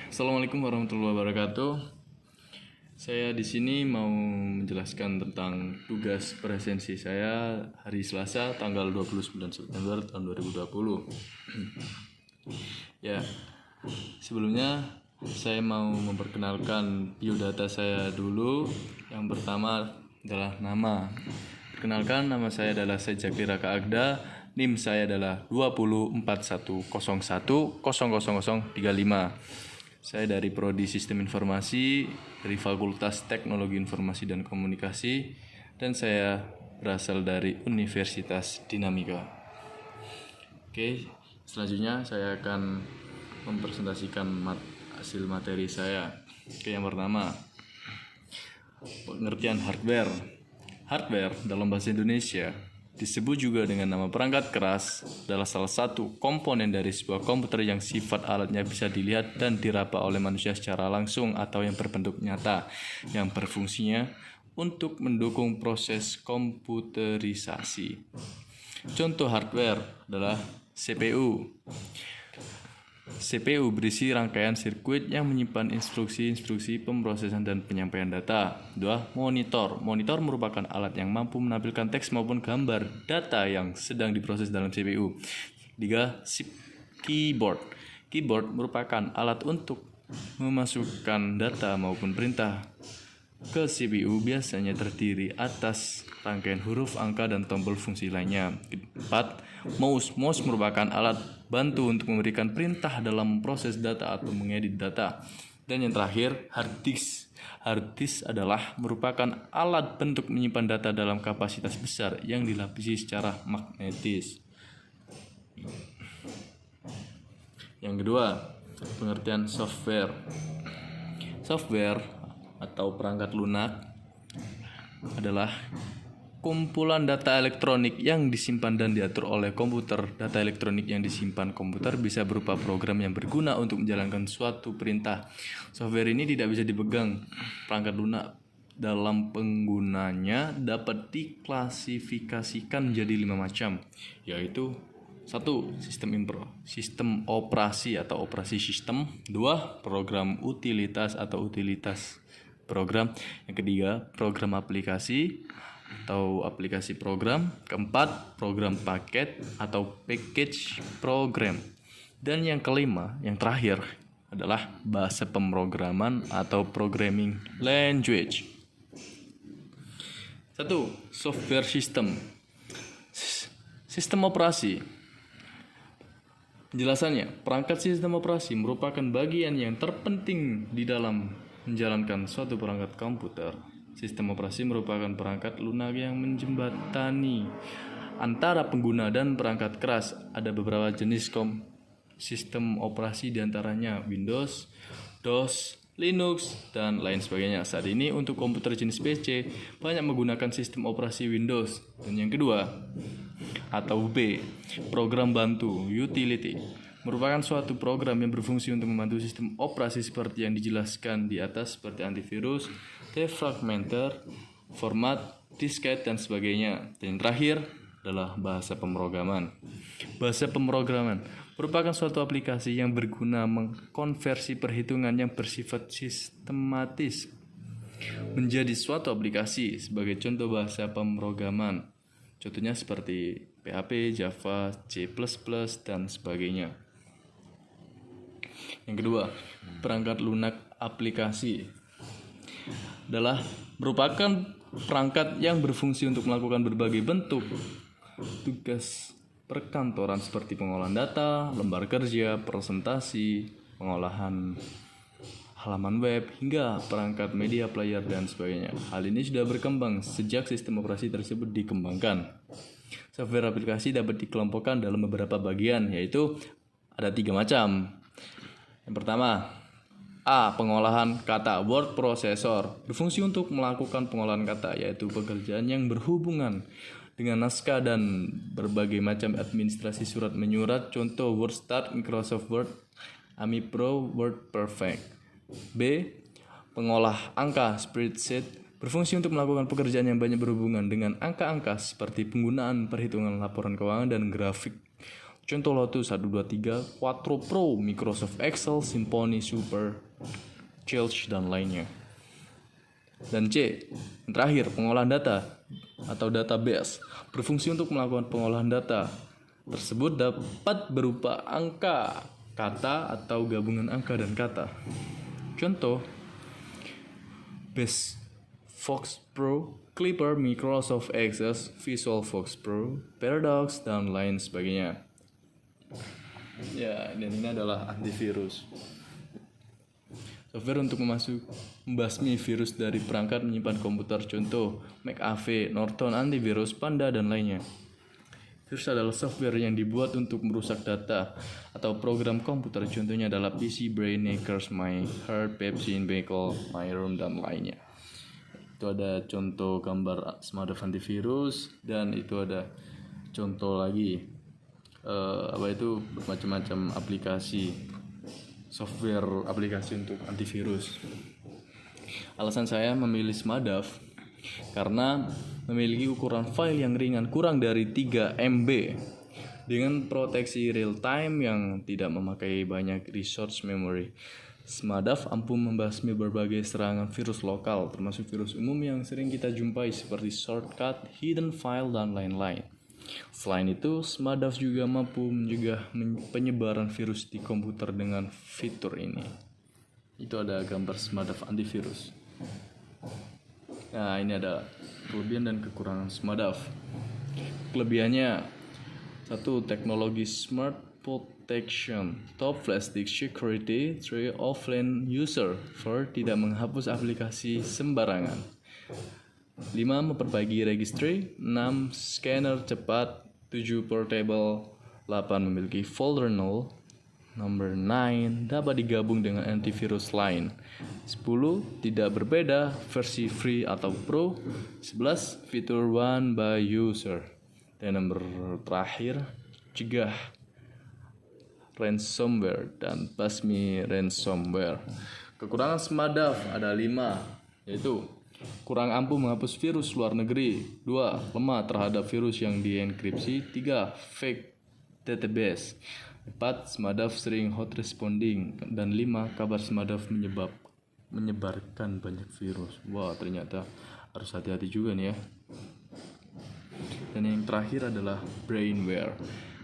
Assalamualaikum warahmatullahi wabarakatuh. Saya di sini mau menjelaskan tentang tugas presensi saya hari Selasa tanggal 29 September tahun 2020. Ya, sebelumnya saya mau memperkenalkan biodata saya dulu. Yang pertama adalah nama. Perkenalkan, nama saya adalah Sejak Diraka Agda. NIM saya adalah 204101000035. Saya dari Prodi Sistem Informasi dari Fakultas Teknologi Informasi dan Komunikasi, dan saya berasal dari Universitas Dinamika. Oke, selanjutnya saya akan mempresentasikan hasil materi saya. Oke, yang pertama, pengertian hardware. Hardware dalam bahasa Indonesia disebut juga dengan nama perangkat keras, adalah salah satu komponen dari sebuah komputer yang sifat alatnya bisa dilihat dan diraba oleh manusia secara langsung atau yang berbentuk nyata, yang berfungsinya untuk mendukung proses komputerisasi. Contoh hardware adalah CPU. CPU berisi rangkaian sirkuit yang menyimpan instruksi-instruksi pemrosesan dan penyampaian data. 2. Monitor. Monitor merupakan alat yang mampu menampilkan teks maupun gambar data yang sedang diproses dalam CPU. 3. Keyboard. Keyboard merupakan alat untuk memasukkan data maupun perintah ke CPU, biasanya terdiri atas rangkaian huruf, angka, dan tombol fungsi lainnya. 4. Mouse. Mouse merupakan alat bantu untuk memberikan perintah dalam proses data atau mengedit data. Dan yang terakhir, hard disk. Hard disk adalah merupakan alat bentuk menyimpan data dalam kapasitas besar yang dilapisi secara magnetis. Yang kedua, pengertian software. Software atau perangkat lunak adalah kumpulan data elektronik yang disimpan dan diatur oleh komputer. Data elektronik yang disimpan komputer bisa berupa program yang berguna untuk menjalankan suatu perintah. Software ini tidak bisa dipegang. Perangkat lunak dalam penggunanya dapat diklasifikasikan menjadi 5 macam, yaitu 1. Sistem operasi atau operasi sistem. 2. Program utilitas atau utilitas program. Yang ketiga, program aplikasi atau aplikasi program. Keempat, program paket atau package program. Dan yang kelima, yang terakhir adalah bahasa pemrograman atau programming language. 1. Software system. Sistem operasi. Penjelasannya, perangkat sistem operasi merupakan bagian yang terpenting di dalam menjalankan suatu perangkat komputer. Sistem operasi merupakan perangkat lunak yang menjembatani antara pengguna dan perangkat keras. Ada beberapa jenis sistem operasi, diantaranya Windows, DOS, Linux, dan lain sebagainya. Saat ini untuk komputer jenis PC banyak menggunakan sistem operasi Windows. Dan yang kedua, atau B, program bantu utility, merupakan suatu program yang berfungsi untuk membantu sistem operasi seperti yang dijelaskan di atas, seperti antivirus, defragmenter, format, disket, dan sebagainya. Dan yang terakhir adalah bahasa pemrograman. Bahasa pemrograman merupakan suatu aplikasi yang berguna mengkonversi perhitungan yang bersifat sistematis menjadi suatu aplikasi. Sebagai contoh bahasa pemrograman, contohnya seperti PHP, Java, C++, dan sebagainya. Yang kedua, perangkat lunak aplikasi adalah merupakan perangkat yang berfungsi untuk melakukan berbagai bentuk tugas perkantoran seperti pengolahan data, lembar kerja, presentasi, pengolahan halaman web, hingga perangkat media player dan sebagainya. Hal ini sudah berkembang sejak sistem operasi tersebut dikembangkan. Software aplikasi dapat dikelompokkan dalam beberapa bagian, yaitu ada 3 macam. Yang pertama, A. Pengolahan kata. Word processor berfungsi untuk melakukan pengolahan kata, yaitu pekerjaan yang berhubungan dengan naskah dan berbagai macam administrasi surat menyurat. Contoh WordStat, Microsoft Word, AMI Pro, WordPerfect. B. Pengolah angka. Spreadsheet berfungsi untuk melakukan pekerjaan yang banyak berhubungan dengan angka-angka seperti penggunaan perhitungan laporan keuangan dan grafik. Contoh Lotus 123, Quattro Pro, Microsoft Excel, Symfony, Super, Chilch, dan lainnya. Dan C, yang terakhir, pengolahan data atau database berfungsi untuk melakukan pengolahan data tersebut dapat berupa angka, kata, atau gabungan angka dan kata. Contoh, Base Fox Pro, Clipper, Microsoft Excel, Visual Fox Pro, Paradox, dan lain sebagainya. Ya, dan ini adalah antivirus. Software untuk membasmi virus dari perangkat menyimpan komputer. Contoh, McAfee, Norton Antivirus, Panda, dan lainnya. Virus adalah software yang dibuat untuk merusak data atau program komputer. Contohnya adalah PC, Brain, Hackers, My Heart, Pepsi, Beckle, My Room, dan lainnya. Itu ada contoh gambar Smartdev antivirus, dan itu ada contoh lagi macam-macam aplikasi software aplikasi untuk antivirus. Alasan saya memilih Smartdev karena memiliki ukuran file yang ringan kurang dari 3 MB dengan proteksi real time yang tidak memakai banyak resource memory. Smartdev ampuh membasmi berbagai serangan virus lokal, termasuk virus umum yang sering kita jumpai seperti shortcut, hidden file, dan lain-lain. Selain itu, Smartdev juga mampu mencegah penyebaran virus di komputer dengan fitur ini. Itu ada gambar Smartdev antivirus. Nah, ini ada kelebihan dan kekurangan Smartdev. Kelebihannya, 1. Teknologi Smart Protection, Top Flash Disk Security, 3. Offline User, 4. Tidak menghapus aplikasi sembarangan, 5. Memperbaiki registry, 6. Scanner cepat, 7. Portable, 8. Memiliki folder null, Number 9. Dapat digabung dengan antivirus lain, 10. Tidak berbeda versi free atau pro, 11. Fitur one by user, dan nomor terakhir, cegah ransomware dan basmi ransomware. Kekurangan Smartdev ada 5, yaitu kurang ampuh menghapus virus luar negeri, 2. Lemah terhadap virus yang dienkripsi, 3. Fake database, 4. Smartdev sering hot responding, dan 5. Kabar Smartdev menyebarkan banyak virus. Wah, ternyata harus hati-hati juga nih ya. Dan yang terakhir adalah brainware.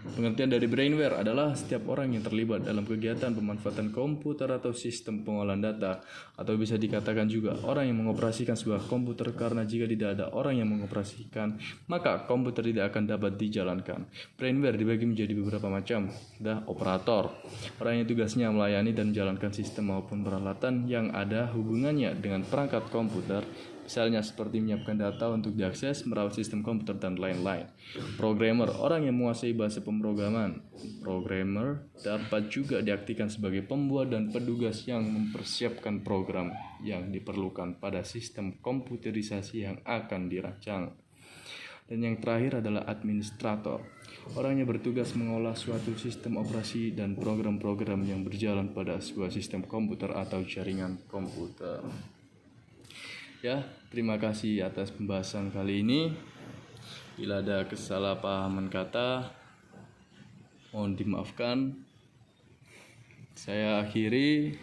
Pengertian dari brainware adalah setiap orang yang terlibat dalam kegiatan pemanfaatan komputer atau sistem pengolahan data, atau bisa dikatakan juga orang yang mengoperasikan sebuah komputer, karena jika tidak ada orang yang mengoperasikan, maka komputer tidak akan dapat dijalankan. Brainware dibagi menjadi beberapa macam. Ada operator, orang yang tugasnya melayani dan menjalankan sistem maupun peralatan yang ada hubungannya dengan perangkat komputer, misalnya seperti menyiapkan data untuk diakses, merawat sistem komputer, dan lain-lain. Programmer, orang yang menguasai bahasa pemrograman. Programmer dapat juga diartikan sebagai pembuat dan petugas yang mempersiapkan program yang diperlukan pada sistem komputerisasi yang akan dirancang. Dan yang terakhir adalah administrator, orang yang bertugas mengolah suatu sistem operasi dan program-program yang berjalan pada sebuah sistem komputer atau jaringan komputer. Ya, terima kasih atas pembahasan kali ini. Bila ada kesalahpahaman kata, mohon dimaafkan. Saya akhiri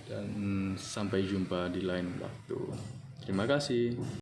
dan sampai jumpa di lain waktu. Terima kasih.